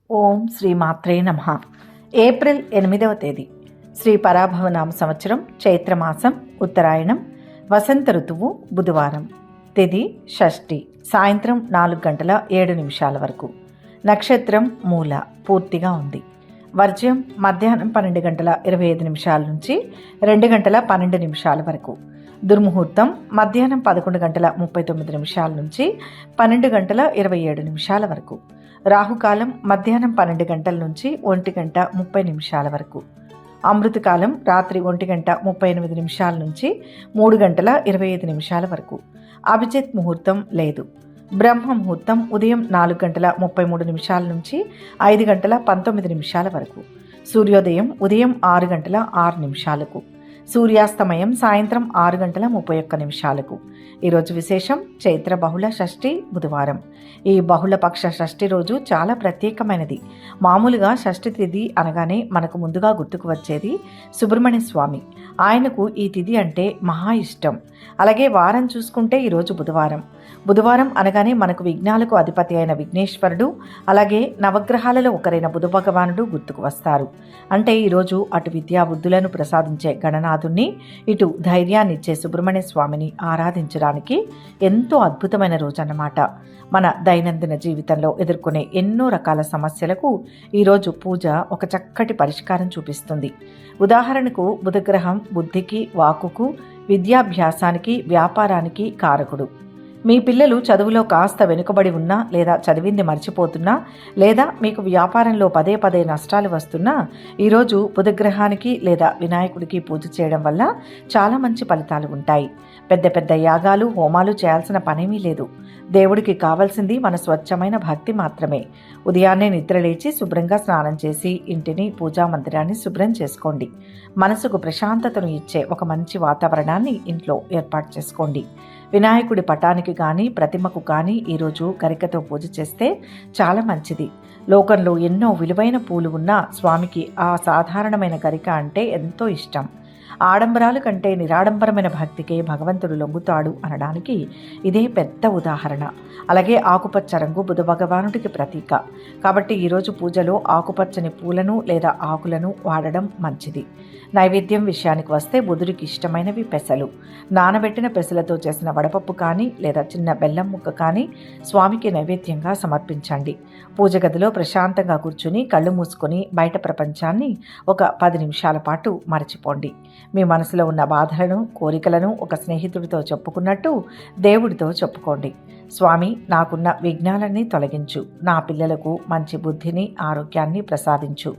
ఓం శ్రీ మాత్రే నమః. ఏప్రిల్ 8వ తేదీ శ్రీ పరాభవనామ సంవత్సరం చైత్రమాసం ఉత్తరాయణం వసంత ఋతువు బుధవారం. తిథి షష్ఠి సాయంత్రం 4:07 వరకు. నక్షత్రం మూల పూర్తిగా ఉంది. వర్జ్యం మధ్యాహ్నం 12:25 నుంచి 2:12 వరకు. దుర్ముహూర్తం మధ్యాహ్నం 11:39 నుంచి 12:27 వరకు. రాహుకాలం మధ్యాహ్నం 12 గంటల నుంచి 1:30 వరకు. అమృతకాలం రాత్రి 1:38 నుంచి 3:25 వరకు. అభిజిత్ ముహూర్తం లేదు. బ్రహ్మ ముహూర్తం ఉదయం 4:33 నుంచి 5:19 వరకు. సూర్యోదయం ఉదయం 6:06. సూర్యాస్తమయం సాయంత్రం 6:31. ఈరోజు విశేషం చైత్ర బహుళ షష్ఠి బుధవారం. ఈ బహుళపక్ష షష్ఠి రోజు చాలా ప్రత్యేకమైనది. మామూలుగా షష్ఠి తిథి అనగానే మనకు ముందుగా గుర్తుకు వచ్చేది సుబ్రహ్మణ్య స్వామి. ఆయనకు ఈ తిథి అంటే మహా ఇష్టం. అలాగే వారం చూసుకుంటే ఈరోజు బుధవారం. బుధవారం అనగానే మనకు విఘ్నాలకు అధిపతి అయిన విఘ్నేశ్వరుడు, అలాగే నవగ్రహాలలో ఒకరైన బుధ భగవానుడు గుర్తుకు వస్తారు. అంటే ఈరోజు అటు విద్యాబుద్ధులను ప్రసాదించే గణనాథుణ్ణి, ఇటు ధైర్యాన్నిచ్చే సుబ్రహ్మణ్య స్వామిని ఆరాధించడానికి ఎంతో అద్భుతమైన రోజు అన్నమాట. మన దైనందిన జీవితంలో ఎదుర్కొనే ఎన్నో రకాల సమస్యలకు ఈరోజు పూజ ఒక చక్కటి పరిష్కారం చూపిస్తుంది. ఉదాహరణకు బుధగ్రహం బుద్ధికి, వాక్కుకు, విద్యాభ్యాసానికి, వ్యాపారానికి కారకుడు. మీ పిల్లలు చదువులో కాస్త వెనుకబడి ఉన్నా, లేదా చదివింది మర్చిపోతున్నా, లేదా మీకు వ్యాపారంలో పదే పదే నష్టాలు వస్తున్నా, ఈరోజు బుధగ్రహానికి లేదా వినాయకుడికి పూజ చేయడం వల్ల చాలా మంచి ఫలితాలు ఉంటాయి. పెద్ద పెద్ద యాగాలు, హోమాలు చేయాల్సిన పనేమీ లేదు. దేవుడికి కావాల్సింది మన స్వచ్ఛమైన భక్తి మాత్రమే. ఉదయాన్నే నిద్రలేచి శుభ్రంగా స్నానం చేసి ఇంటిని, పూజా మందిరాన్ని శుభ్రం చేసుకోండి. మనసుకు ప్రశాంతతను ఇచ్చే ఒక మంచి వాతావరణాన్ని ఇంట్లో ఏర్పాటు చేసుకోండి. వినాయకుడి పటానికి కానీ, ప్రతిమకు కానీ ఈరోజు గరికతో పూజ చేస్తే చాలా మంచిది. లోకంలో ఎన్నో విలువైన పూలు ఉన్నా స్వామికి ఆ సాధారణమైన గరిక అంటే ఎంతో ఇష్టం. ఆడంబరాల కంటే నిరాడంబరమైన భక్తికే భగవంతుడు లొంగుతాడు అనడానికి ఇదే పెద్ద ఉదాహరణ. అలాగే ఆకుపచ్చ రంగు బుధ భగవానుడికి ప్రతీక. కాబట్టి ఈరోజు పూజలో ఆకుపచ్చని పూలను లేదా ఆకులను వాడడం మంచిది. నైవేద్యం విషయానికి వస్తే బుధుడికి ఇష్టమైనవి పెసలు. నానబెట్టిన పెసలతో చేసిన వడపప్పు కానీ, లేదా చిన్న బెల్లం ముక్క కానీ స్వామికి నైవేద్యంగా సమర్పించండి. పూజ గదిలో ప్రశాంతంగా కూర్చుని కళ్ళు మూసుకొని బయట ప్రపంచాన్ని ఒక 10 నిమిషాల పాటు మరచిపోండి. మీ మనసులో ఉన్న బాధలను, కోరికలను ఒక స్నేహితుడితో చెప్పుకున్నట్టు దేవుడితో చెప్పుకోండి. స్వామి, నాకున్న విఘ్నాలన్నీ తొలగించు. నా పిల్లలకు మంచి బుద్ధిని, ఆరోగ్యాన్ని ప్రసాదించు.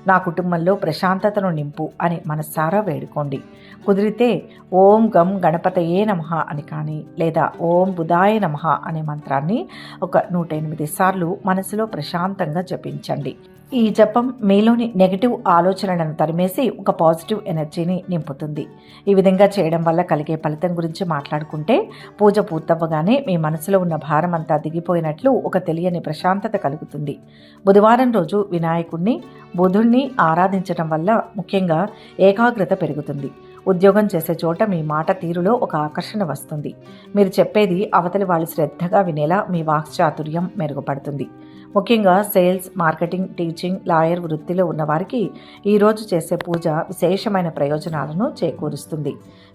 నా కుటుంబంలో ప్రశాంతతను నింపు అని మనసారా వేడుకోండి. కుదిరితే ఓం గం గణపతయే నమః అని కానీ, లేదా ఓం బుధాయ నమః అనే మంత్రాన్ని ఒక 108 సార్లు మనసులో ప్రశాంతంగా జపించండి. ఈ జపం మీలోని నెగిటివ్ ఆలోచనలను తరిమేసి ఒక పాజిటివ్ ఎనర్జీని నింపుతుంది. ఈ విధంగా చేయడం వల్ల కలిగే ఫలితం గురించి మాట్లాడుకుంటే, పూజ పూర్తవ్వగానే మీ మనసులో ఉన్న భారం అంతా దిగిపోయినట్లు ఒక తెలియని ప్రశాంతత కలుగుతుంది. బుధవారం రోజు వినాయకుడిని, బుధుణ్ణి ఆరాధించడం వల్ల ముఖ్యంగా ఏకాగ్రత పెరుగుతుంది. ఉద్యోగం చేసే చోట మీ మాట తీరులో ఒక ఆకర్షణ వస్తుంది. మీరు చెప్పేది అవతలి వాళ్ళు శ్రద్ధగా వినేలా మీ వాక్చాతుర్యం మెరుగుపడుతుంది. ముఖ్యంగా సేల్స్, మార్కెటింగ్, టీచింగ్, లాయర్ వృత్తిలో ఉన్నవారికి ఈరోజు చేసే పూజ విశేషమైన ప్రయోజనాలను చేకూరుస్తుంది.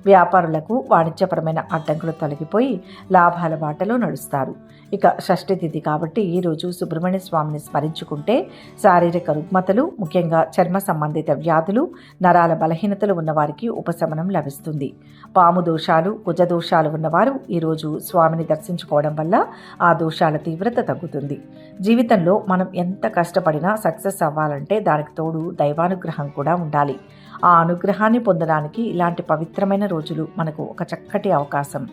వ్యాపారులకు వాణిజ్యపరమైన అడ్డంకులు తొలగిపోయి లాభాల బాటలో నడుస్తారు. ఇక షష్ఠి తిథి కాబట్టి ఈరోజు సుబ్రహ్మణ్య స్వామిని స్మరించుకుంటే శారీరక రుగ్మతలు, ముఖ్యంగా చర్మ సంబంధిత వ్యాధులు, నరాల బలహీనతలు ఉన్నవారికి ఉపశమనం లభిస్తుంది. పాము దోషాలు, కుజ దోషాలు ఉన్నవారు ఈరోజు స్వామిని దర్శించుకోవడం వల్ల ఆ దోషాల తీవ్రత తగ్గుతుంది. జీవితంలో మనం ఎంత కష్టపడినా సక్సెస్ అవ్వాలంటే దానికి తోడు దైవానుగ్రహం కూడా ఉండాలి. ఆ అనుగ్రహాన్ని పొందడానికి ఇలాంటి పవిత్రమైన రోజులు మనకు ఒక చక్కటి అవకాశం.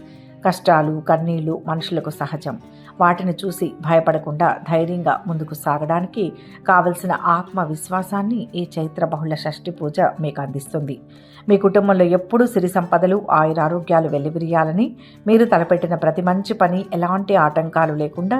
కష్టాలు, కన్నీళ్లు మనుషులకు సహజం. వాటిని చూసి భయపడకుండా ధైర్యంగా ముందుకు సాగడానికి కావలసిన ఆత్మవిశ్వాసాన్ని ఈ చైత్ర బహుళ షష్ఠి పూజ మీకు అందిస్తుంది. మీ కుటుంబంలో ఎప్పుడూ సిరి సంపదలు, ఆయురారోగ్యాలు వెల్లివిరియాలని, మీరు తలపెట్టిన ప్రతి మంచి పని ఎలాంటి ఆటంకాలు లేకుండా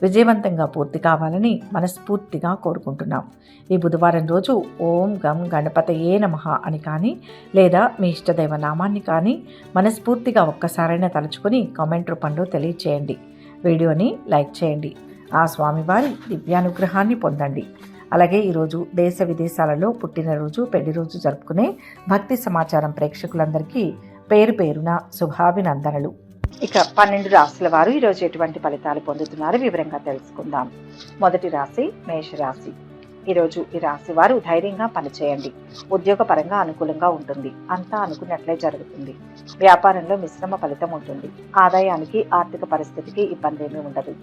విజయవంతంగా పూర్తి కావాలని మనస్ఫూర్తిగా కోరుకుంటున్నాం. ఈ బుధవారం రోజు ఓం గం గణపతయే నమః అని కానీ, లేదా మీ ఇష్టదైవ నామాన్ని కానీ మనస్ఫూర్తిగా ఒక్కసారైనా తలుచుకొని కామెంట్ రూపంలో తెలియచేయండి. వీడియోని లైక్ చేయండి. ఆ స్వామివారి దివ్యానుగ్రహాన్ని పొందండి. అలాగే ఈరోజు దేశ విదేశాలలో పుట్టినరోజు, పెళ్లి రోజు జరుపుకునే భక్తి సమాచారం ప్రేక్షకులందరికీ పేరు పేరున శుభాభినందనలు. ఇక 12 రాశుల వారు ఈరోజు ఎటువంటి ఫలితాలు పొందుతున్నారో వివరంగా తెలుసుకుందాం. మొదటి రాశి మేషరాశి. ఈరోజు ఈ రాశి వారు ధైర్యంగా పనిచేయండి. ఉద్యోగపరంగా అనుకూలంగా ఉంటుంది. అంతా అనుకున్నట్లే జరుగుతుంది. వ్యాపారంలో మిశ్రమ ఫలితం ఉంటుంది. ఆదాయానికి ఆర్థిక పరిస్థితికి ఇబ్బంది ఏమీ ఉండదు.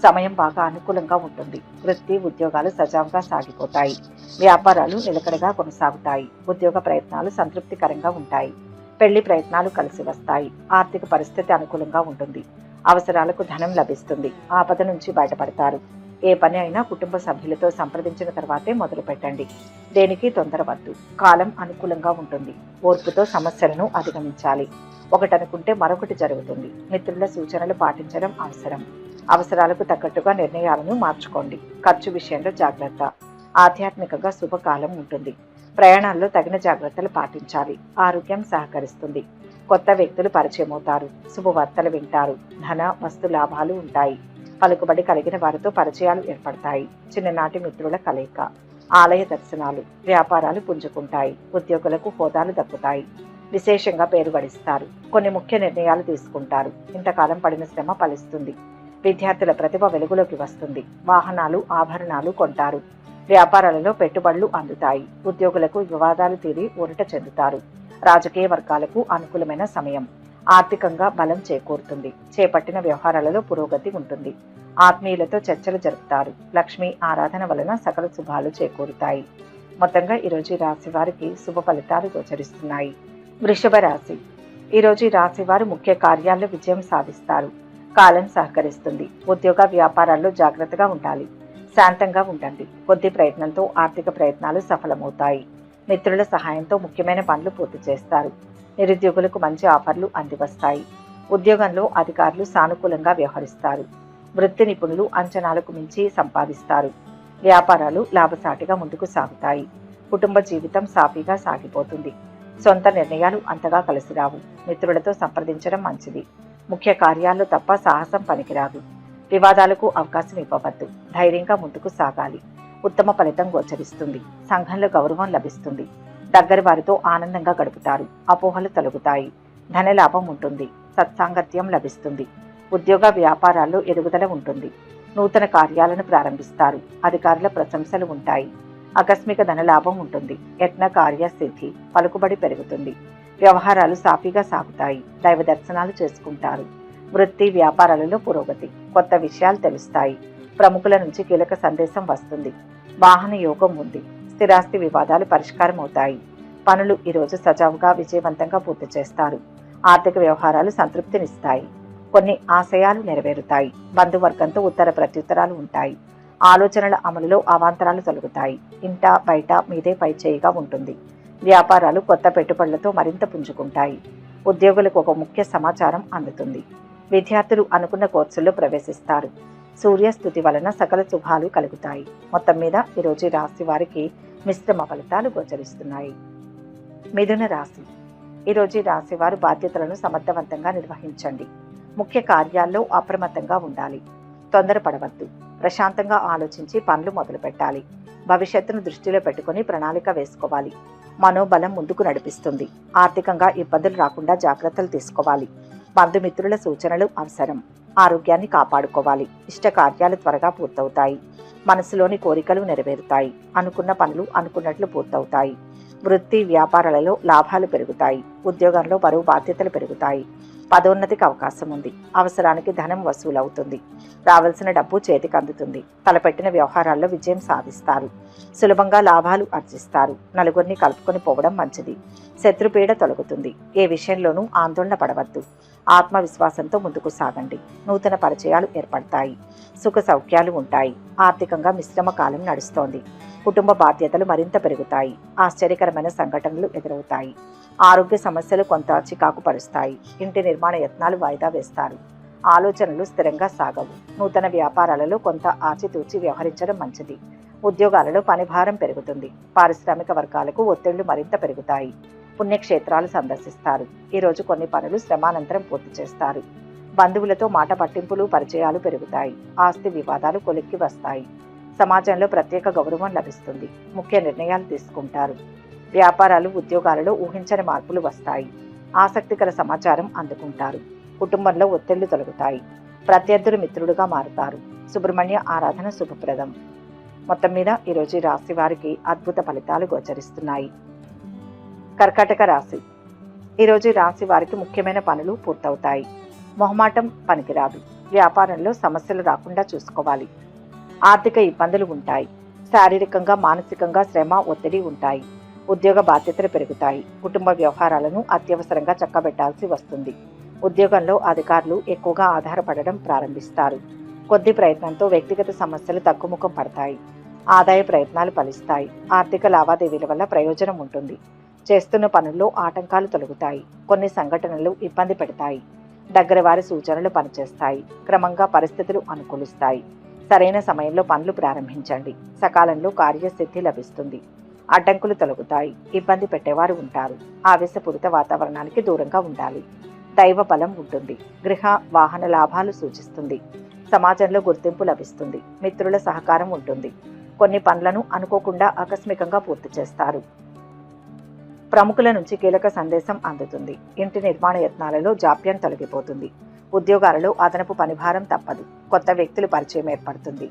సమయం బాగా అనుకూలంగా ఉంటుంది. వృత్తి ఉద్యోగాలు సజావుగా సాగిపోతాయి. వ్యాపారాలు నిలకడగా కొనసాగుతాయి. ఉద్యోగ ప్రయత్నాలు సంతృప్తికరంగా ఉంటాయి. పెళ్లి ప్రయత్నాలు కలిసి వస్తాయి. ఆర్థిక పరిస్థితి అనుకూలంగా ఉంటుంది. అవసరాలకు ధనం లభిస్తుంది. ఆపద నుంచి బయటపడతారు. ఏ పని అయినా కుటుంబ సభ్యులతో సంప్రదించిన తర్వాతే మొదలు పెట్టండి. దేనికి తొందరవద్దు. కాలం అనుకూలంగా ఉంటుంది. ఓర్పుతో సమస్యలను అధిగమించాలి. ఒకటనుకుంటే మరొకటి జరుగుతుంది. మిత్రుల సూచనలు పాటించడం అవసరం. అవసరాలకు తగ్గట్టుగా నిర్ణయాలను మార్చుకోండి. ఖర్చు విషయంలో జాగ్రత్త. ఆధ్యాత్మికంగా శుభకాలం ఉంటుంది. ప్రయాణాల్లో తగిన జాగ్రత్తలు పాటించాలి. ఆరోగ్యం సహకరిస్తుంది. కొత్త వ్యక్తులు పరిచయమవుతారు. శుభవార్తలు వింటారు. ధన వస్తు లాభాలు ఉంటాయి. పలుకుబడి కలిగిన వారితో పరిచయాలు ఏర్పడతాయి. చిన్ననాటి మిత్రుల కలయిక. ఆలయ దర్శనాలు. వ్యాపారాలు పుంజుకుంటాయి. ఉద్యోగులకు హోదాలు దక్కుతాయి. విశేషంగా పేరు గడిస్తారు. కొన్ని ముఖ్య నిర్ణయాలు తీసుకుంటారు. ఇంతకాలం పడిన శ్రమ ఫలిస్తుంది. విద్యార్థుల ప్రతిభ వెలుగులోకి వస్తుంది. వాహనాలు ఆభరణాలు కొంటారు. వ్యాపారాలలో పెట్టుబడులు అందుతాయి. ఉద్యోగులకు వివాదాలు తీరి ఊరట చెందుతారు. రాజకీయ వర్గాలకు అనుకూలమైన సమయం. ఆర్థికంగా బలం చేకూరుతుంది. చేపట్టిన వ్యవహారాలలో పురోగతి ఉంటుంది. ఆత్మీయులతో చర్చలు జరుపుతారు. లక్ష్మీ ఆరాధన వలన సకల శుభాలు చేకూరుతాయి. మొత్తంగా ఈరోజు ఈ రాశి వారికి శుభ ఫలితాలు గోచరిస్తున్నాయి. వృషభ రాశి. ఈరోజు ఈ రాశి వారు ముఖ్య కార్యాల్లో విజయం సాధిస్తారు. కాలం సహకరిస్తుంది. ఉద్యోగ వ్యాపారాల్లో జాగ్రత్తగా ఉండాలి. శాంతంగా ఉండండి. కొద్ది ప్రయత్నంతో ఆర్థిక ప్రయత్నాలు సఫలమవుతాయి. మిత్రుల సహాయంతో ముఖ్యమైన పనులు పూర్తి చేస్తారు. నిరుద్యోగులకు మంచి ఆఫర్లు అందివస్తాయి. ఉద్యోగంలో అధికారులు సానుకూలంగా వ్యవహరిస్తారు. వృత్తి నిపుణులు అంచనాలకు మించి సంపాదిస్తారు. వ్యాపారాలు లాభసాటిగా ముందుకు సాగుతాయి. కుటుంబ జీవితం సాఫీగా సాగిపోతుంది. సొంత నిర్ణయాలు అంతగా కలిసిరావు. మిత్రులతో సంప్రదించడం మంచిది. ముఖ్య కార్యాల్లో తప్ప సాహసం పనికిరాదు. వివాదాలకు అవకాశం ఇవ్వవద్దు. ధైర్యంగా ముందుకు సాగాలి. ఉత్తమ ఫలితం గోచరిస్తుంది. సంఘంలో గౌరవం లభిస్తుంది. దగ్గరి వారితో ఆనందంగా గడుపుతారు. అపోహలు తొలగుతాయి. ధనలాభం ఉంటుంది. సత్సాంగత్యం లభిస్తుంది. ఉద్యోగ వ్యాపారాల్లో ఎదుగుదల ఉంటుంది. నూతన కార్యాలను ప్రారంభిస్తారు. అధికారుల ప్రశంసలు ఉంటాయి. ఆకస్మిక ధనలాభం ఉంటుంది. యత్న కార్యసిద్ధి. పలుకుబడి పెరుగుతుంది. వ్యవహారాలు సాఫీగా సాగుతాయి. దైవ దర్శనాలు చేసుకుంటారు. వృత్తి వ్యాపారాలలో పురోగతి. కొత్త విషయాలు తెలుస్తాయి. ప్రముఖుల నుంచి కీలక సందేశం వస్తుంది. వాహన యోగం ఉంది. స్థిరాస్తి వివాదాలు పరిష్కారం అవుతాయి. పనులు ఈరోజు సజావుగా విజయవంతంగా పూర్తి చేస్తారు. ఆర్థిక వ్యవహారాలు సంతృప్తినిస్తాయి. కొన్ని ఆశయాలు నెరవేరుతాయి. బంధువర్గంతో ఉత్తర ప్రత్యుత్తరాలు ఉంటాయి. ఆలోచనల అమలులో అవాంతరాలు తొలగుతాయి. ఇంట బయట మీదే పై చేయిగా ఉంటుంది. వ్యాపారాలు కొత్త పెట్టుబడులతో మరింత పుంజుకుంటాయి. ఉద్యోగులకు ఒక ముఖ్య సమాచారం అందుతుంది. విద్యార్థులు అనుకున్న కోర్సుల్లో ప్రవేశిస్తారు. సూర్యస్థుతి వలన సకల శుభాలు కలుగుతాయి. మొత్తం మీద ఈరోజు రాశి వారికి మిశ్రమ ఫలితాలు గోచరిస్తున్నాయి. మిథున రాశి. ఈరోజు రాశి వారు బాధ్యతలను సమర్థవంతంగా నిర్వహించండి. ముఖ్య కార్యాల్లో అప్రమత్తంగా ఉండాలి. తొందరపడవద్దు. ప్రశాంతంగా ఆలోచించి పనులు మొదలు పెట్టాలి. భవిష్యత్తును దృష్టిలో పెట్టుకుని ప్రణాళిక వేసుకోవాలి. మనోబలం ముందుకు నడిపిస్తుంది. ఆర్థికంగా ఇబ్బందులు రాకుండా జాగ్రత్తలు తీసుకోవాలి. బంధుమిత్రుల సూచనలు అవసరం. ఆరోగ్యాన్ని కాపాడుకోవాలి. ఇష్ట కార్యాలు త్వరగా పూర్తవుతాయి. మనసులోని కోరికలు నెరవేరుతాయి. అనుకున్న పనులు అనుకున్నట్లు పూర్తవుతాయి. వృత్తి వ్యాపారాలలో లాభాలు పెరుగుతాయి. ఉద్యోగంలో బరువు బాధ్యతలు పెరుగుతాయి. పదోన్నతికి అవకాశం ఉంది. అవసరానికి ధనం వసూలవుతుంది. రావాల్సిన డబ్బు చేతికి అందుతుంది. తలపెట్టిన వ్యవహారాల్లో విజయం సాధిస్తారు. సులభంగా లాభాలు ఆర్జిస్తారు. నలుగురిని కలుపుకొని పోవడం మంచిది. శత్రుపీడ తొలగుతుంది. ఏ విషయంలోనూ ఆందోళన పడవద్దు. ఆత్మవిశ్వాసంతో ముందుకు సాగండి. నూతన పరిచయాలు ఏర్పడతాయి. సుఖ సౌఖ్యాలు ఉంటాయి. ఆర్థికంగా మిశ్రమ కాలం నడుస్తోంది. కుటుంబ బాధ్యతలు మరింత పెరుగుతాయి. ఆశ్చర్యకరమైన సంఘటనలు ఎదురవుతాయి. ఆరోగ్య సమస్యలు కొంత చికాకు పరుస్తాయి. ఇంటి నిర్మాణ యత్నాలు వాయిదా వేస్తారు. ఆలోచనలు స్థిరంగా సాగవు. నూతన వ్యాపారాలలో కొంత ఆచితూచి వ్యవహరించడం మంచిది. ఉద్యోగాలలో పనిభారం పెరుగుతుంది. పారిశ్రామిక వర్గాలకు ఒత్తిళ్లు మరింత పెరుగుతాయి. పుణ్యక్షేత్రాలు సందర్శిస్తారు. ఈరోజు కొన్ని పనులు శ్రమానంతరం పూర్తి చేస్తారు. బంధువులతో మాట పట్టింపులు పరిచయాలు పెరుగుతాయి. ఆస్తి వివాదాలు కొలిక్కి వస్తాయి. సమాజంలో ప్రత్యేక గౌరవం లభిస్తుంది. ముఖ్య నిర్ణయాలు తీసుకుంటారు. వ్యాపారాలు ఉద్యోగాలలో ఊహించని మార్పులు వస్తాయి. ఆసక్తికర సమాచారం అందుకుంటారు. కుటుంబంలో ఒత్తిళ్లు తొలగుతాయి. ప్రత్యర్థులు మిత్రుడుగా మారుతారు. సుబ్రహ్మణ్య ఆరాధన శుభప్రదం. మొత్తం మీద ఈరోజు రాశి వారికి అద్భుత ఫలితాలు గోచరిస్తున్నాయి. కర్కాటక రాశి. ఈరోజు రాశి వారికి ముఖ్యమైన పనులు పూర్తవుతాయి. మొహమాటం పనికిరాదు. వ్యాపారంలో సమస్యలు రాకుండా చూసుకోవాలి. ఆర్థిక ఇబ్బందులు ఉంటాయి. శారీరకంగా మానసికంగా శ్రమ ఒత్తిడి ఉంటాయి. ఉద్యోగ బాధ్యతలు పెరుగుతాయి. కుటుంబ వ్యవహారాలను అత్యవసరంగా చక్కబెట్టాల్సి వస్తుంది. ఉద్యోగంలో అధికారులు ఎక్కువగా ఆధారపడడం ప్రారంభిస్తారు. కొద్ది ప్రయత్నంతో వ్యక్తిగత సమస్యలు తగ్గుముఖం పడతాయి. ఆదాయ ప్రయత్నాలు ఫలిస్తాయి. ఆర్థిక లావాదేవీల వల్ల ప్రయోజనం ఉంటుంది. చేస్తున్న పనుల్లో ఆటంకాలు తొలగుతాయి. కొన్ని సంఘటనలు ఇబ్బంది పెడతాయి. దగ్గర వారి సూచనలు పనిచేస్తాయి. క్రమంగా పరిస్థితులు అనుకూలిస్తాయి. సరైన సమయంలో పనులు ప్రారంభించండి. సకాలంలో కార్యసిద్ధి లభిస్తుంది. అడ్డంకులు తొలగుతాయి. ఇబ్బంది పెట్టేవారు ఉంటారు. ఆవేశపూరిత వాతావరణానికి దూరంగా ఉండాలి. దైవ బలం ఉంటుంది. గృహ వాహన లాభాలు సూచిస్తుంది. సమాజంలో గుర్తింపు లభిస్తుంది. మిత్రుల సహకారం ఉంటుంది. కొన్ని పనులను అనుకోకుండా ఆకస్మికంగా పూర్తి చేస్తారు. ప్రముఖుల నుంచి కీలక సందేశం అందుతుంది. ఇంటి నిర్మాణ యత్నాలలో జాప్యం తొలగిపోతుంది. ఉద్యోగాలలో అదనపు పనిభారం తప్పదు. కొత్త వ్యక్తులు పరిచయం ఏర్పడుతుంది.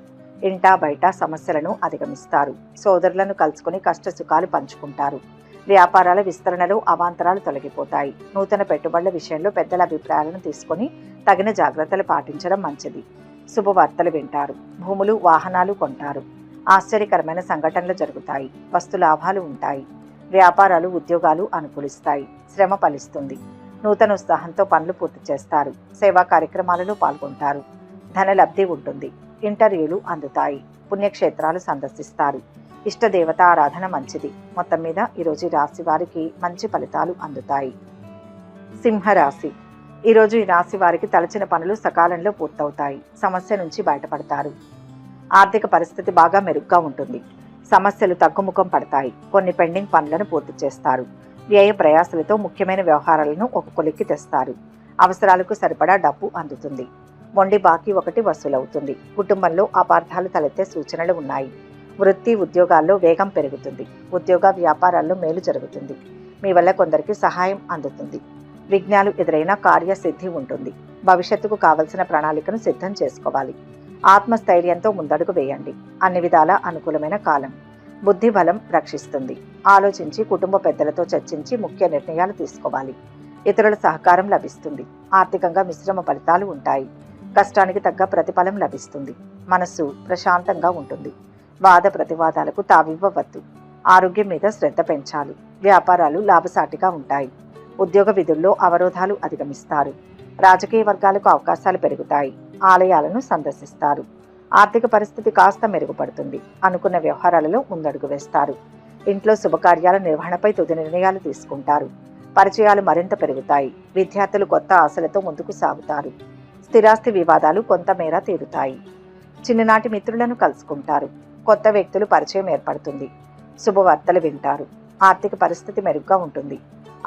ఇంటా బయట సమస్యలను అధిగమిస్తారు. సోదరులను కలుసుకుని కష్ట సుఖాలు పంచుకుంటారు. వ్యాపారాల విస్తరణలో అవాంతరాలు తొలగిపోతాయి. నూతన పెట్టుబడుల విషయంలో పెద్దల అభిప్రాయాలను తీసుకుని తగిన జాగ్రత్తలు పాటించడం మంచిది. శుభవార్తలు వింటారు. భూములు వాహనాలు కొంటారు. ఆశ్చర్యకరమైన సంఘటనలు జరుగుతాయి. వస్తు లాభాలు ఉంటాయి. వ్యాపారాలు ఉద్యోగాలు అనుకూలిస్తాయి. శ్రమ ఫలిస్తుంది. నూతన ఉత్సాహంతో పనులు పూర్తి చేస్తారు. సేవా కార్యక్రమాలలో పాల్గొంటారు. ధనలబ్ధి ఉంటుంది. ఇంటర్వ్యూలు అందుతాయి. పుణ్యక్షేత్రాలు సందర్శిస్తారు. ఇష్టదేవత ఆరాధన మంచిది. మొత్తం మీద ఈరోజు రాశి వారికి మంచి ఫలితాలు అందుతాయి. సింహరాశి. ఈరోజు ఈ రాశి వారికి తలచిన పనులు సకాలంలో పూర్తవుతాయి. సమస్య నుంచి బయటపడతారు. ఆర్థిక పరిస్థితి బాగా మెరుగ్గా ఉంటుంది. సమస్యలు తగ్గుముఖం పడతాయి. కొన్ని పెండింగ్ పనులను పూర్తి చేస్తారు. వ్యయ ప్రయాసలతో ముఖ్యమైన వ్యవహారాలను ఒక కొలిక్కి తెస్తారు. అవసరాలకు సరిపడా డబ్బు అందుతుంది. మొండి బాకీ ఒకటి వసూలవుతుంది. కుటుంబంలో అపార్థాలు తలెత్తే సూచనలు ఉన్నాయి. వృత్తి ఉద్యోగాల్లో వేగం పెరుగుతుంది. ఉద్యోగ వ్యాపారాల్లో మేలు జరుగుతుంది. మీ వల్ల కొందరికి సహాయం అందుతుంది. విఘ్నాలు ఎదురైన కార్యసిద్ధి ఉంటుంది. భవిష్యత్తుకు కావలసిన ప్రణాళికను సిద్ధం చేసుకోవాలి. ఆత్మస్థైర్యంతో ముందడుగు వేయండి. అన్ని విధాల అనుకూలమైన కాలం. బుద్ధి బలం రక్షిస్తుంది. ఆలోచించి కుటుంబ పెద్దలతో చర్చించి ముఖ్య నిర్ణయాలు తీసుకోవాలి. ఇతరుల సహకారం లభిస్తుంది. ఆర్థికంగా మిశ్రమ ఫలితాలు ఉంటాయి. కష్టానికి తగ్గ ప్రతిఫలం లభిస్తుంది. మనస్సు ప్రశాంతంగా ఉంటుంది. వాద ప్రతివాదాలకు తావివ్వవద్దు. ఆరోగ్యం మీద శ్రద్ధ పెంచాలి. వ్యాపారాలు లాభసాటిగా ఉంటాయి. ఉద్యోగ విధుల్లో అవరోధాలు అధిగమిస్తారు. రాజకీయ వర్గాలకు అవకాశాలు పెరుగుతాయి. ఆలయాలను సందర్శిస్తారు. ఆర్థిక పరిస్థితి కాస్త మెరుగుపడుతుంది. అనుకున్న వ్యవహారాలలో ముందడుగు వేస్తారు. ఇంట్లో శుభకార్యాల నిర్వహణపై తుది నిర్ణయాలు తీసుకుంటారు. పరిచయాలు మరింత పెరుగుతాయి. విద్యార్థులు కొత్త ఆశలతో ముందుకు సాగుతారు. స్థిరాస్తి వివాదాలు కొంతమేర తీరుతాయి. చిన్ననాటి మిత్రులను కలుసుకుంటారు. కొత్త వ్యక్తులు పరిచయం ఏర్పడుతుంది. శుభవార్తలు వింటారు. ఆర్థిక పరిస్థితి మెరుగ్గా ఉంటుంది.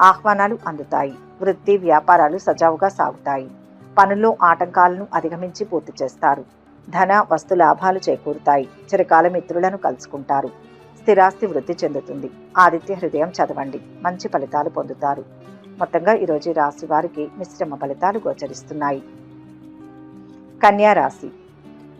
ఆహ్వానాలు అందుతాయి. వృత్తి వ్యాపారాలు సజావుగా సాగుతాయి. పనుల్లో ఆటంకాలను అధిగమించి పూర్తి చేస్తారు. ధన వస్తు లాభాలు చేకూరుతాయి. చిరకాల మిత్రులను కలుసుకుంటారు. స్థిరాస్తి వృద్ధి చెందుతుంది. ఆదిత్య హృదయం చదవండి. మంచి ఫలితాలు పొందుతారు. మొత్తంగా ఈరోజు రాశి వారికి మిశ్రమ ఫలితాలు గోచరిస్తున్నాయి. కన్యా రాశి.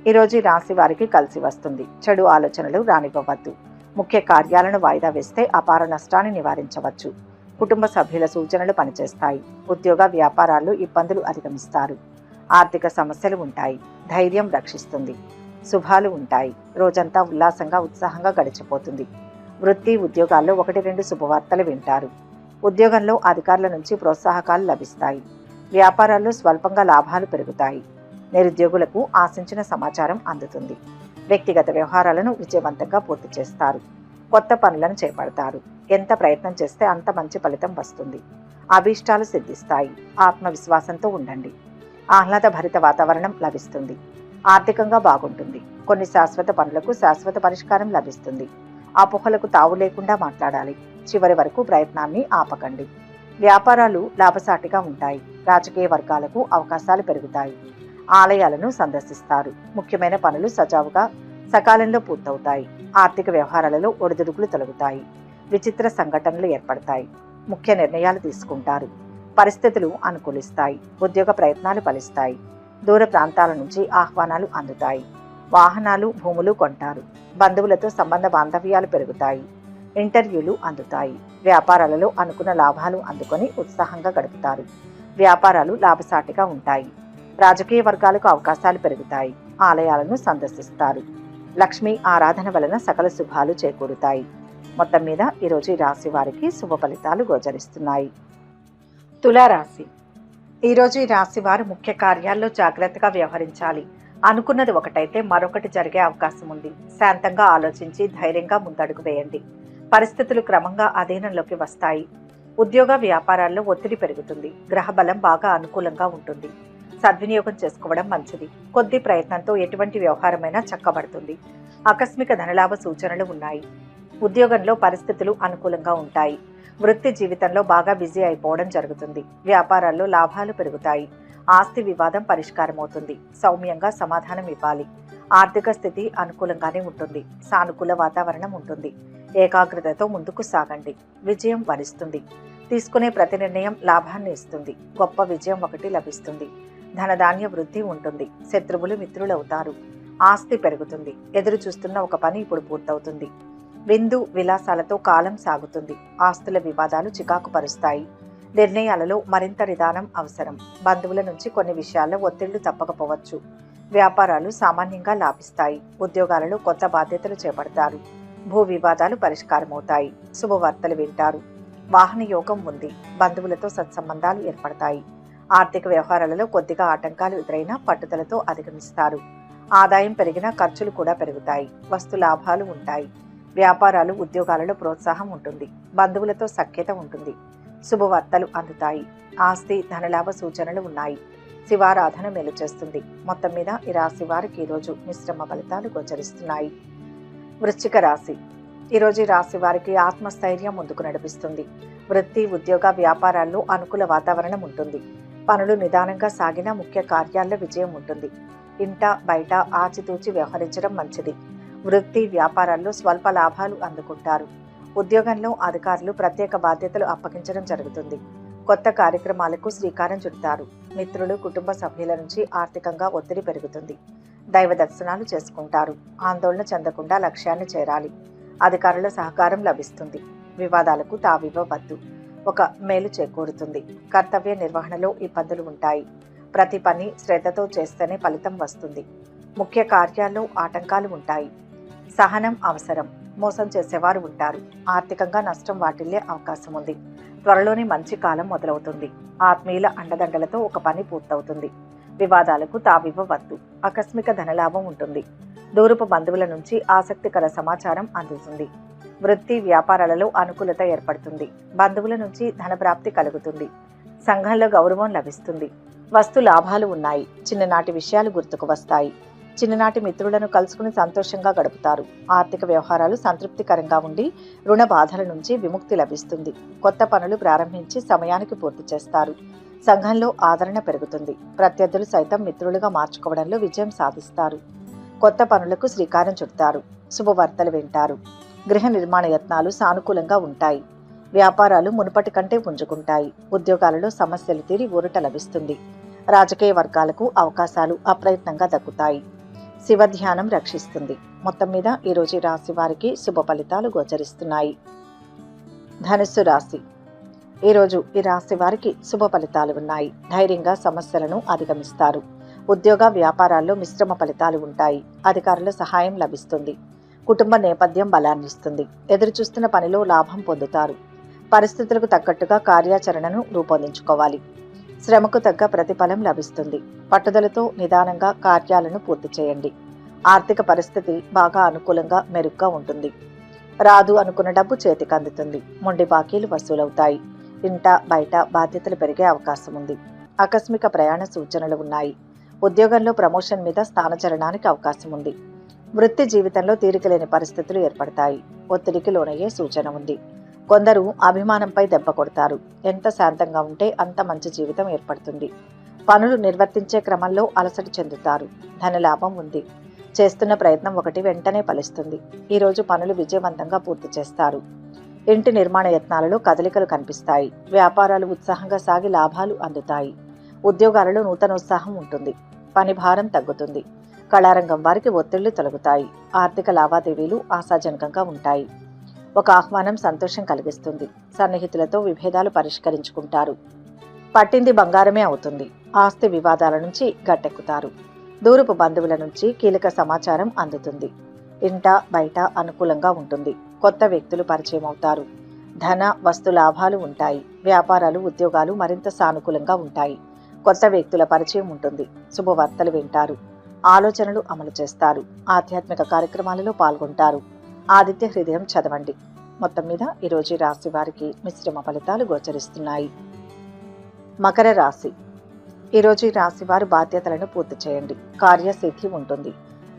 ఈరోజు రాశి వారికి కలిసి వస్తుంది. చెడు ఆలోచనలు రానివ్వవద్దు. ముఖ్య కార్యాలను వాయిదా వేస్తే అపార నష్టాన్ని నివారించవచ్చు. కుటుంబ సభ్యుల సూచనలు పనిచేస్తాయి. ఉద్యోగ వ్యాపారాల్లో ఇబ్బందులు అధిగమిస్తారు. ఆర్థిక సమస్యలు ఉంటాయి. ధైర్యం రక్షిస్తుంది. శుభాలు ఉంటాయి. రోజంతా ఉల్లాసంగా ఉత్సాహంగా గడిచిపోతుంది. వృత్తి ఉద్యోగాల్లో 1-2 శుభవార్తలు వింటారు. ఉద్యోగంలో అధికారుల నుంచి ప్రోత్సాహకాలు లభిస్తాయి. వ్యాపారాల్లో స్వల్పంగా లాభాలు పెరుగుతాయి. నిరుద్యోగులకు ఆశించిన సమాచారం అందుతుంది. వ్యక్తిగత వ్యవహారాలను విజయవంతంగా పూర్తి చేస్తారు. కొత్త పనులను చేపడతారు. ఎంత ప్రయత్నం చేస్తే అంత మంచి ఫలితం వస్తుంది. అభీష్టాలు సిద్ధిస్తాయి. ఆత్మవిశ్వాసంతో ఉండండి. ఆహ్లాదభరిత వాతావరణం లభిస్తుంది. ఆర్థికంగా బాగుంటుంది. కొన్ని శాశ్వత పనులకు శాశ్వత పరిష్కారం లభిస్తుంది. అపోహలకు తావు లేకుండా మాట్లాడాలి. చివరి వరకు ప్రయత్నాన్ని ఆపకండి. వ్యాపారాలు లాభసాటిగా ఉంటాయి. రాజకీయ వర్గాలకు అవకాశాలు పెరుగుతాయి. ఆలయాలను సందర్శిస్తారు. ముఖ్యమైన పనులు సకాలంలో పూర్తవుతాయి. ఆర్థిక వ్యవహారాలలో ఒడిదుడుకులు తొలగుతాయి. విచిత్ర సంఘటనలు ఏర్పడతాయి. ముఖ్య నిర్ణయాలు తీసుకుంటారు. పరిస్థితులు అనుకూలిస్తాయి. ఉద్యోగ ప్రయత్నాలు ఫలిస్తాయి. దూర ప్రాంతాల నుంచి ఆహ్వానాలు అందుతాయి. వాహనాలు, భూములు కొంటారు. బంధువులతో సంబంధ బాంధవ్యాలు పెరుగుతాయి. ఇంటర్వ్యూలు అందుతాయి. వ్యాపారాలలో అనుకున్న లాభాలు అందుకొని ఉత్సాహంగా గడుపుతారు. వ్యాపారాలు లాభసాటిగా ఉంటాయి. రాజకీయ వర్గాలకు అవకాశాలు పెరుగుతాయి. ఆలయాలను సందర్శిస్తారు. లక్ష్మీ ఆరాధన వలన సకల శుభాలు చేకూరుతాయి. మొత్తం మీద ఈరోజు ఈ రాశి వారికి శుభ ఫలితాలు గోచరిస్తున్నాయి. తులారాశి. ఈరోజు ఈ రాశి వారు ముఖ్య కార్యాల్లో జాగ్రత్తగా వ్యవహరించాలి. అనుకున్నది ఒకటైతే మరొకటి జరిగే అవకాశం ఉంది. శాంతంగా ఆలోచించి ధైర్యంగా ముందడుగు వేయండి. పరిస్థితులు క్రమంగా అధీనంలోకి వస్తాయి. ఉద్యోగ వ్యాపారాల్లో ఒత్తిడి పెరుగుతుంది. గ్రహబలం బాగా అనుకూలంగా ఉంటుంది. సద్వినియోగం చేసుకోవడం మంచిది. కొద్ది ప్రయత్నంతో ఎటువంటి వ్యవహారమైనా చక్కబడుతుంది. ఆకస్మిక ధనలాభ సూచనలు ఉన్నాయి. ఉద్యోగంలో పరిస్థితులు అనుకూలంగా ఉంటాయి. వృత్తి జీవితంలో బాగా బిజీ అయిపోవడం జరుగుతుంది. వ్యాపారాల్లో లాభాలు పెరుగుతాయి. ఆస్తి వివాదం పరిష్కారమవుతుంది. సౌమ్యంగా సమాధానం ఇవ్వాలి. ఆర్థిక స్థితి అనుకూలంగానే ఉంటుంది. సానుకూల వాతావరణం ఉంటుంది. ఏకాగ్రతతో ముందుకు సాగండి. విజయం వరిస్తుంది. తీసుకునే ప్రతి నిర్ణయం లాభాన్ని ఇస్తుంది. గొప్ప విజయం ఒకటి లభిస్తుంది. ధనధాన్య వృద్ధి ఉంటుంది. శత్రువులు మిత్రులవుతారు. ఆస్తి పెరుగుతుంది. ఎదురు చూస్తున్న ఒక పని ఇప్పుడు పూర్తవుతుంది. విందు విలాసాలతో కాలం సాగుతుంది. ఆస్తుల వివాదాలు చికాకు పరుస్తాయి. నిర్ణయాలలో మరింత నిదానం అవసరం. బంధువుల నుంచి కొన్ని విషయాల్లో ఒత్తిళ్లు తప్పకపోవచ్చు. వ్యాపారాలు సామాన్యంగా లాభిస్తాయి. ఉద్యోగాలలో కొత్త బాధ్యతలు చేపడతారు. భూ వివాదాలు పరిష్కారమవుతాయి. శుభవార్తలు వింటారు. వాహన యోగం ఉంది. బంధువులతో సత్సంబంధాలు ఏర్పడతాయి. ఆర్థిక వ్యవహారాలలో కొద్దిగా ఆటంకాలు ఎదురైనా పట్టుదలతో అధిగమిస్తారు. ఆదాయం పెరిగినా ఖర్చులు కూడా పెరుగుతాయి. వస్తు లాభాలు ఉంటాయి. వ్యాపారాలు, ఉద్యోగాలలో ప్రోత్సాహం ఉంటుంది. బంధువులతో సఖ్యత ఉంటుంది. శుభవార్తలు అందుతాయి. ఆస్తి, ధనలాభ సూచనలు ఉన్నాయి. శివారాధన మేలు చేస్తుంది. మొత్తం మీద ఈ రాశి వారికి ఈరోజు మిశ్రమ ఫలితాలు గోచరిస్తున్నాయి. వృశ్చిక రాశి. ఈరోజు ఈ రాశి వారికి ఆత్మస్థైర్యం ముందుకు నడిపిస్తుంది. వృత్తి, ఉద్యోగ వ్యాపారాల్లో అనుకూల వాతావరణం ఉంటుంది. పనులు నిదానంగా సాగినా ముఖ్య కార్యాల్లో విజయం ఉంటుంది. ఇంట బయట ఆచితూచి వ్యవహరించడం మంచిది. వృత్తి వ్యాపారాల్లో స్వల్ప లాభాలు అందుకుంటారు. ఉద్యోగంలో అధికారులు ప్రత్యేక బాధ్యతలు అప్పగించడం జరుగుతుంది. కొత్త కార్యక్రమాలకు శ్రీకారం చుడతారు. మిత్రులు, కుటుంబ సభ్యుల నుంచి ఆర్థికంగా ఒత్తిడి పెరుగుతుంది. దైవ దర్శనాలు చేసుకుంటారు. ఆందోళన చెందకుండా లక్ష్యాన్ని చేరాలి. అధికారుల సహకారం లభిస్తుంది. వివాదాలకు తావివ్వవద్దు. ఒక మేలు చేకూరుతుంది. కర్తవ్య నిర్వహణలో ఇబ్బందులు ఉంటాయి. ప్రతి పని శ్రద్ధతో చేస్తేనే ఫలితం వస్తుంది. ముఖ్య కార్యాల్లో ఆటంకాలు ఉంటాయి. సహనం అవసరం. మోసం చేసేవారు ఉంటారు. ఆర్థికంగా నష్టం వాటిల్లే అవకాశం ఉంది. త్వరలోనే మంచి కాలం మొదలవుతుంది. ఆత్మీయుల అండదండలతో ఒక పని పూర్తవుతుంది. వివాదాలకు తావివ్వవద్దు. ఆకస్మిక ధనలాభం ఉంటుంది. దూరపు బంధువుల నుంచి ఆసక్తికర సమాచారం అందుతుంది. వృత్తి వ్యాపారాలలో అనుకూలత ఏర్పడుతుంది. బంధువుల నుంచి ధనప్రాప్తి కలుగుతుంది. సంఘంలో గౌరవం లభిస్తుంది. వస్తు లాభాలు ఉన్నాయి. చిన్ననాటి విషయాలు గుర్తుకు వస్తాయి. చిన్ననాటి మిత్రులను కలుసుకుని సంతోషంగా గడుపుతారు. ఆర్థిక వ్యవహారాలు సంతృప్తికరంగా ఉండి రుణ బాధల నుంచి విముక్తి లభిస్తుంది. కొత్త పనులు ప్రారంభించి సమయానికి పూర్తి చేస్తారు. సంఘంలో ఆదరణ పెరుగుతుంది. ప్రత్యర్థులు సైతం మిత్రులుగా మార్చుకోవడంలో విజయం సాధిస్తారు. కొత్త పనులకు శ్రీకారం చుడతారు. శుభవార్తలు వింటారు. గృహ నిర్మాణ యత్నాలు సానుకూలంగా ఉంటాయి. వ్యాపారాలు మునుపటి కంటే పుంజుకుంటాయి. ఉద్యోగాలలో సమస్యలు తీరి ఊరట లభిస్తుంది. రాజకీయ వర్గాలకు అవకాశాలు అప్రయత్నంగా దక్కుతాయి. శివధ్యానం రక్షిస్తుంది. మొత్తం మీద ఈరోజు రాశి వారికి శుభ ఫలితాలు గోచరిస్తున్నాయి. ధనుస్సు రాశి. ఈరోజు ఈ రాశి వారికి శుభ ఫలితాలు ఉన్నాయి. ధైర్యంగా సమస్యలను అధిగమిస్తారు. ఉద్యోగ వ్యాపారాల్లో మిశ్రమ ఫలితాలు ఉంటాయి. అధికారుల సహాయం లభిస్తుంది. కుటుంబ నేపథ్యం బలాన్నిస్తుంది. ఎదురుచూస్తున్న పనిలో లాభం పొందుతారు. పరిస్థితులకు తగ్గట్టుగా కార్యాచరణను రూపొందించుకోవాలి. శ్రమకు తగ్గ ప్రతిఫలం లభిస్తుంది. పట్టుదలతో నిదానంగా కార్యాలను పూర్తి చేయండి. ఆర్థిక పరిస్థితి బాగా అనుకూలంగా మెరుగ్గా ఉంటుంది. రాదు అనుకున్న డబ్బు చేతికి అందుతుంది. మొండి బాకీలు వసూలవుతాయి. ఇంట బయట బాధ్యతలు పెరిగే అవకాశం ఉంది. ఆకస్మిక ప్రయాణ సూచనలు ఉన్నాయి. ఉద్యోగంలో ప్రమోషన్ మీద స్థానచలనానికి అవకాశం ఉంది. వృత్తి జీవితంలో తీరికలేని పరిస్థితులు ఏర్పడతాయి. ఒత్తిడికి లోనయ్యే సూచన ఉంది. కొందరు అభిమానంపై దెబ్బ కొడతారు. ఎంత శాంతంగా ఉంటే అంత మంచి జీవితం ఏర్పడుతుంది. పనులు నిర్వర్తించే క్రమంలో అలసట చెందుతారు. ధనలాభం ఉంది. చేస్తున్న ప్రయత్నం ఒకటి వెంటనే ఫలిస్తుంది. ఈరోజు పనులు విజయవంతంగా పూర్తి చేస్తారు. ఇంటి నిర్మాణ యత్నాలలో కదలికలు కనిపిస్తాయి. వ్యాపారాలు ఉత్సాహంగా సాగి లాభాలు అందుతాయి. ఉద్యోగాలలో నూతనోత్సాహం ఉంటుంది. పని భారం తగ్గుతుంది. కళారంగం వారికి ఒత్తిళ్లు తొలగుతాయి. ఆర్థిక లావాదేవీలు ఆశాజనకంగా ఉంటాయి. ఒక ఆహ్వానం సంతోషం కలిగిస్తుంది. సన్నిహితులతో విభేదాలు పరిష్కరించుకుంటారు. పట్టింది బంగారమే అవుతుంది. ఆస్తి వివాదాల నుంచి గట్టెక్కుతారు. దూరపు బంధువుల నుంచి కీలక సమాచారం అందుతుంది. ఇంట బయట అనుకూలంగా ఉంటుంది. కొత్త వ్యక్తులు పరిచయం అవుతారు. ధన వస్తు లాభాలు ఉంటాయి. వ్యాపారాలు ఉద్యోగాలు మరింత సానుకూలంగా ఉంటాయి. కొత్త వ్యక్తుల పరిచయం ఉంటుంది. శుభవార్తలు వింటారు. ఆలోచనలు అమలు చేస్తారు. ఆధ్యాత్మిక కార్యక్రమాలలో పాల్గొంటారు. ఆదిత్య హృదయం చదవండి. మొత్తం మీద ఈరోజు రాశి వారికి మిశ్రమ ఫలితాలు గోచరిస్తున్నాయి. మకర రాశి. ఈరోజు రాశి వారు బాధ్యతలను పూర్తి చేయండి. కార్యసిద్ధి ఉంటుంది.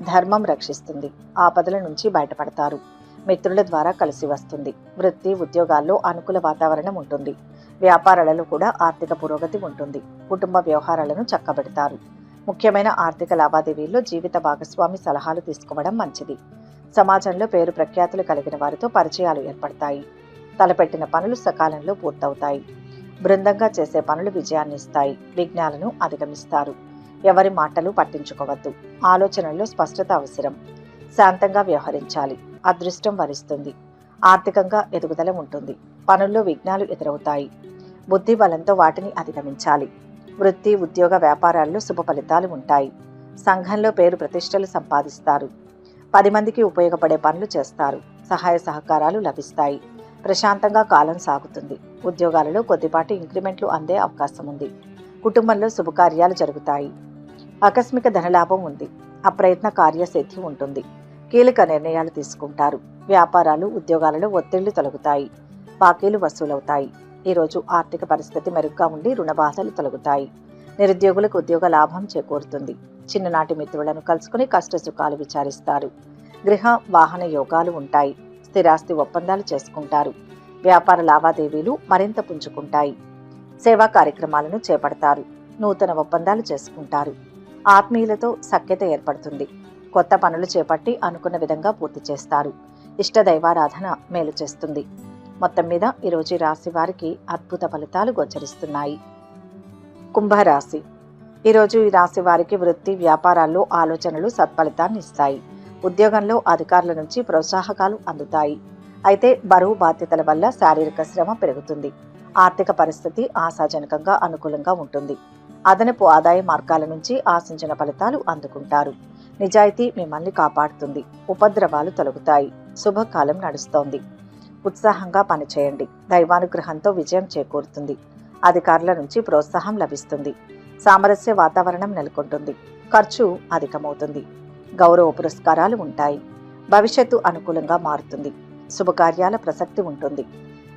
ధర్మం రక్షిస్తుంది. ఆపదల నుంచి బయటపడతారు. మిత్రుల ద్వారా కలిసి వస్తుంది. వృత్తి ఉద్యోగాల్లో అనుకూల వాతావరణం ఉంటుంది. వ్యాపారాలలో కూడా ఆర్థిక పురోగతి ఉంటుంది. కుటుంబ వ్యవహారాలను చక్కబెడతారు. ముఖ్యమైన ఆర్థిక లావాదేవీల్లో జీవిత భాగస్వామి సలహాలు తీసుకోవడం మంచిది. సమాజంలో పేరు ప్రఖ్యాతులు కలిగిన వారితో పరిచయాలు ఏర్పడతాయి. తలపెట్టిన పనులు సకాలంలో పూర్తవుతాయి. బృందంగా చేసే పనులు విజయాన్ని ఇస్తాయి. విఘ్నాలను అధిగమిస్తారు. ఎవరి మాటలు పట్టించుకోవద్దు. ఆలోచనల్లో స్పష్టత అవసరం. శాంతంగా వ్యవహరించాలి. అదృష్టం వరిస్తుంది. ఆర్థికంగా ఎదుగుదల ఉంటుంది. పనుల్లో విఘ్నాలు ఎదురవుతాయి. బుద్ధి బలంతో వాటిని అధిగమించాలి. వృత్తి ఉద్యోగ వ్యాపారాల్లో శుభ ఫలితాలు ఉంటాయి. సంఘంలో పేరు ప్రతిష్టలు సంపాదిస్తారు. 10 మందికి ఉపయోగపడే పనులు చేస్తారు. సహాయ సహకారాలు లభిస్తాయి. ప్రశాంతంగా కాలం సాగుతుంది. ఉద్యోగాలలో కొద్దిపాటి ఇంక్రిమెంట్లు అందే అవకాశం ఉంది. కుటుంబంలో శుభకార్యాలు జరుగుతాయి. ఆకస్మిక ధనలాభం ఉంది. అప్రయత్న కార్యసిద్ధి ఉంటుంది. కీలక నిర్ణయాలు తీసుకుంటారు. వ్యాపారాలు ఉద్యోగాలలో ఒత్తిళ్లు తొలగుతాయి. బాకీలు వసూలవుతాయి. ఈరోజు ఆర్థిక పరిస్థితి మెరుగ్గా ఉండి రుణ బాధలు తొలగుతాయి. నిరుద్యోగులకు ఉద్యోగ లాభం చేకూరుతుంది. చిన్ననాటి మిత్రులను కలుసుకుని కష్ట సుఖాలు విచారిస్తారు. గృహ వాహన యోగాలు ఉంటాయి. స్థిరాస్తి ఒప్పందాలు చేసుకుంటారు. వ్యాపార లావాదేవీలు మరింత పుంజుకుంటాయి. సేవా కార్యక్రమాలను చేపడతారు. నూతన ఒప్పందాలు చేసుకుంటారు. ఆత్మీయులతో సఖ్యత ఏర్పడుతుంది. కొత్త పనులు చేపట్టి అనుకున్న విధంగా పూర్తి చేస్తారు. ఇష్ట దైవారాధన మేలు చేస్తుంది. మొత్తం మీద ఈరోజు రాశి వారికి అద్భుత ఫలితాలు గోచరిస్తున్నాయి. కుంభరాశి. ఈరోజు ఈ రాశి వారికి వృత్తి వ్యాపారాల్లో ఆలోచనలు సత్ఫలితాన్ని ఇస్తాయి. ఉద్యోగంలో అధికారుల నుంచి ప్రోత్సాహకాలు అందుతాయి. అయితే బరువు బాధ్యతల వల్ల శారీరక శ్రమ పెరుగుతుంది. ఆర్థిక పరిస్థితి ఆశాజనకంగా అనుకూలంగా ఉంటుంది. అదనపు ఆదాయ మార్గాల నుంచి ఆశించిన ఫలితాలు అందుకుంటారు. నిజాయితీ మిమ్మల్ని కాపాడుతుంది. ఉపద్రవాలు తొలగుతాయి. శుభకాలం నడుస్తోంది. ఉత్సాహంగా పనిచేయండి. దైవానుగ్రహంతో విజయం చేకూరుతుంది. అధికారుల నుంచి ప్రోత్సాహం లభిస్తుంది. సామరస్య వాతావరణం నెలకొంటుంది. ఖర్చు అధికమవుతుంది. గౌరవ పురస్కారాలు ఉంటాయి. భవిష్యత్తు అనుకూలంగా మారుతుంది. శుభకార్యాల ప్రసక్తి ఉంటుంది.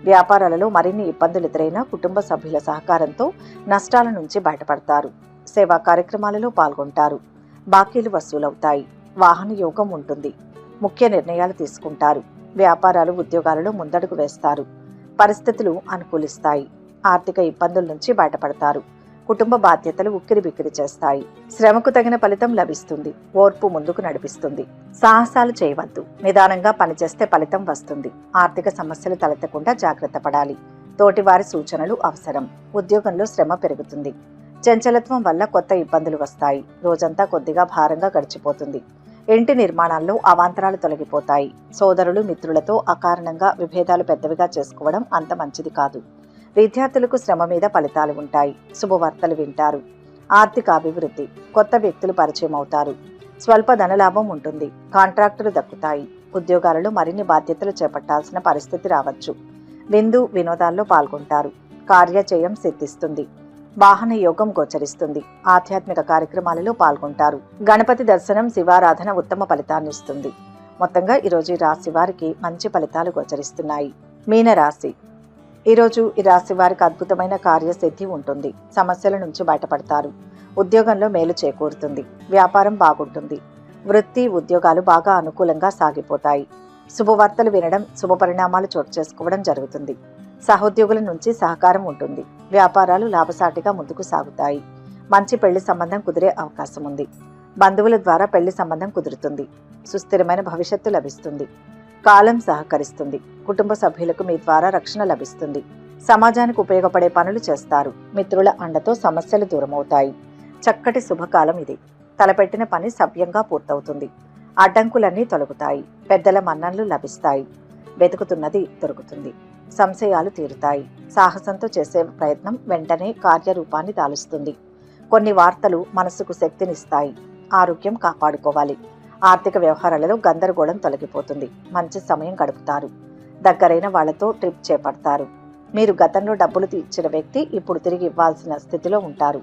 వ్యాపారాలలో మరిన్ని ఇబ్బందులు ఎదురైనా కుటుంబ సభ్యుల సహకారంతో నష్టాల నుంచి బయటపడతారు. సేవా కార్యక్రమాలలో పాల్గొంటారు. బాకీలు వసూలవుతాయి. వాహన యోగం ఉంటుంది. ముఖ్య నిర్ణయాలు తీసుకుంటారు. వ్యాపారాలు ఉద్యోగాలలో ముందడుగు వేస్తారు. పరిస్థితులు అనుకూలిస్తాయి. ఆర్థిక ఇబ్బందుల నుంచి బయటపడతారు. కుటుంబ బాధ్యతలు ఉక్కిరిబిక్కిరి చేస్తాయి. శ్రమకు తగిన ఫలితం లభిస్తుంది. ఓర్పు ముందుకు నడిపిస్తుంది. సాహసాలు చేయవద్దు. నిదానంగా పనిచేస్తే ఫలితం వస్తుంది. ఆర్థిక సమస్యలు తలెత్తకుండా జాగ్రత్త పడాలి. తోటివారి సూచనలు అవసరం. ఉద్యోగంలో శ్రమ పెరుగుతుంది. చంచలత్వం వల్ల కొత్త ఇబ్బందులు వస్తాయి. రోజంతా కొద్దిగా భారంగా గడిచిపోతుంది. ఇంటి నిర్మాణాల్లో అవాంతరాలు తొలగిపోతాయి. సోదరులు మిత్రులతో అకారణంగా విభేదాలు పెద్దవిగా చేసుకోవడం అంత మంచిది కాదు. విద్యార్థులకు శ్రమ మీద ఫలితాలు ఉంటాయి. శుభవార్తలు వింటారు. ఆర్థిక అభివృద్ధి. కొత్త వ్యక్తులు పరిచయం అవుతారు. స్వల్ప ధనలాభం ఉంటుంది. కాంట్రాక్టులు దక్కుతాయి. ఉద్యోగాలలో మరిన్ని బాధ్యతలు చేపట్టాల్సిన పరిస్థితి రావచ్చు. విందు వినోదాల్లో పాల్గొంటారు. కార్యజయం సిద్ధిస్తుంది. వాహన యోగం గోచరిస్తుంది. ఆధ్యాత్మిక కార్యక్రమాలలో పాల్గొంటారు. గణపతి దర్శనం శివారాధన ఉత్తమ ఫలితాన్ని ఇస్తుంది. మొత్తంగా ఈరోజు ఈ రాశి వారికి మంచి ఫలితాలు గోచరిస్తున్నాయి. మీనరాశి. ఈరోజు ఈ రాశి వారికి అద్భుతమైన కార్యసిద్ధి ఉంటుంది. సమస్యల నుంచి బయటపడతారు. ఉద్యోగంలో మేలు చేకూరుతుంది. వ్యాపారం బాగుంటుంది. వృత్తి ఉద్యోగాలు బాగా అనుకూలంగా సాగిపోతాయి. శుభవార్తలు వినడం, శుభ పరిణామాలు చోటు చేసుకోవడం జరుగుతుంది. సహోద్యోగుల నుంచి సహకారం ఉంటుంది. వ్యాపారాలు లాభసాటిగా ముందుకు సాగుతాయి. మంచి పెళ్లి సంబంధం కుదిరే అవకాశం ఉంది. బంధువుల ద్వారా పెళ్లి సంబంధం కుదురుతుంది. సుస్థిరమైన భవిష్యత్తు లభిస్తుంది. కాలం సహకరిస్తుంది. కుటుంబ సభ్యులకు మీ ద్వారా రక్షణ లభిస్తుంది. సమాజానికి ఉపయోగపడే పనులు చేస్తారు. మిత్రుల అండతో సమస్యలు దూరమవుతాయి. చక్కటి శుభకాలం ఇది. తలపెట్టిన పని సవ్యంగా పూర్తవుతుంది. అడ్డంకులన్నీ తొలగుతాయి. పెద్దల మన్ననలు లభిస్తాయి. వెతుకుతున్నది దొరుకుతుంది. సంశయాలు తీరుతాయి. సాహసంతో చేసే ప్రయత్నం వెంటనే కార్యరూపాన్ని దాలుస్తుంది. కొన్ని వార్తలు మనసుకు శక్తినిస్తాయి. ఆరోగ్యం కాపాడుకోవాలి. ఆర్థిక వ్యవహారాలలో గందరగోళం తొలగిపోతుంది. మంచి సమయం గడుపుతారు. దగ్గరైన వాళ్లతో ట్రిప్ చేపడతారు. మీరు గతంలో డబ్బులు ఇచ్చిన వ్యక్తి ఇప్పుడు తిరిగి ఇవ్వాల్సిన స్థితిలో ఉంటారు.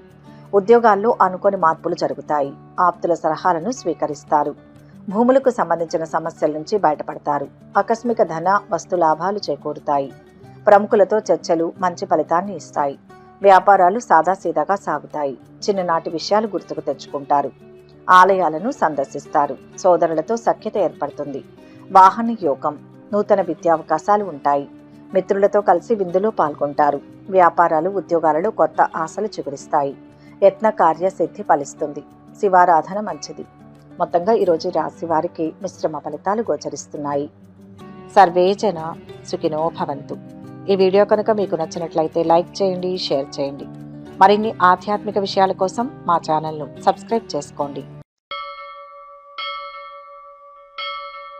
ఉద్యోగాల్లో అనుకోని మార్పులు జరుగుతాయి. ఆప్తుల సలహాలను స్వీకరిస్తారు. భూములకు సంబంధించిన సమస్యల నుంచి బయటపడతారు. ఆకస్మిక ధన వస్తు లాభాలు చేకూరుతాయి. ప్రముఖులతో చర్చలు మంచి ఫలితాన్ని ఇస్తాయి. వ్యాపారాలు సాదాసీదాగా సాగుతాయి. చిన్ననాటి విషయాలు గుర్తుకు తెచ్చుకుంటారు. ఆలయాలను సందర్శిస్తారు. సోదరులతో సఖ్యత ఏర్పడుతుంది. వాహన యోగం. నూతన విద్యావకాశాలు ఉంటాయి. మిత్రులతో కలిసి విందులో పాల్గొంటారు. వ్యాపారాలు ఉద్యోగాలలో కొత్త ఆశలు చిగురిస్తాయి. యత్న కార్యసిద్ధి ఫలిస్తుంది. శివారాధన మంచిది. మొత్తంగా ఈరోజు రాశి వారికి మిశ్రమ ఫలితాలు గోచరిస్తున్నాయి. సర్వే జన సుఖినో భవంతు. ఈ వీడియో కనుక మీకు నచ్చినట్లయితే లైక్ చేయండి, షేర్ చేయండి. మరిన్ని ఆధ్యాత్మిక విషయాల కోసం మా ఛానల్ను సబ్స్క్రైబ్ చేసుకోండి.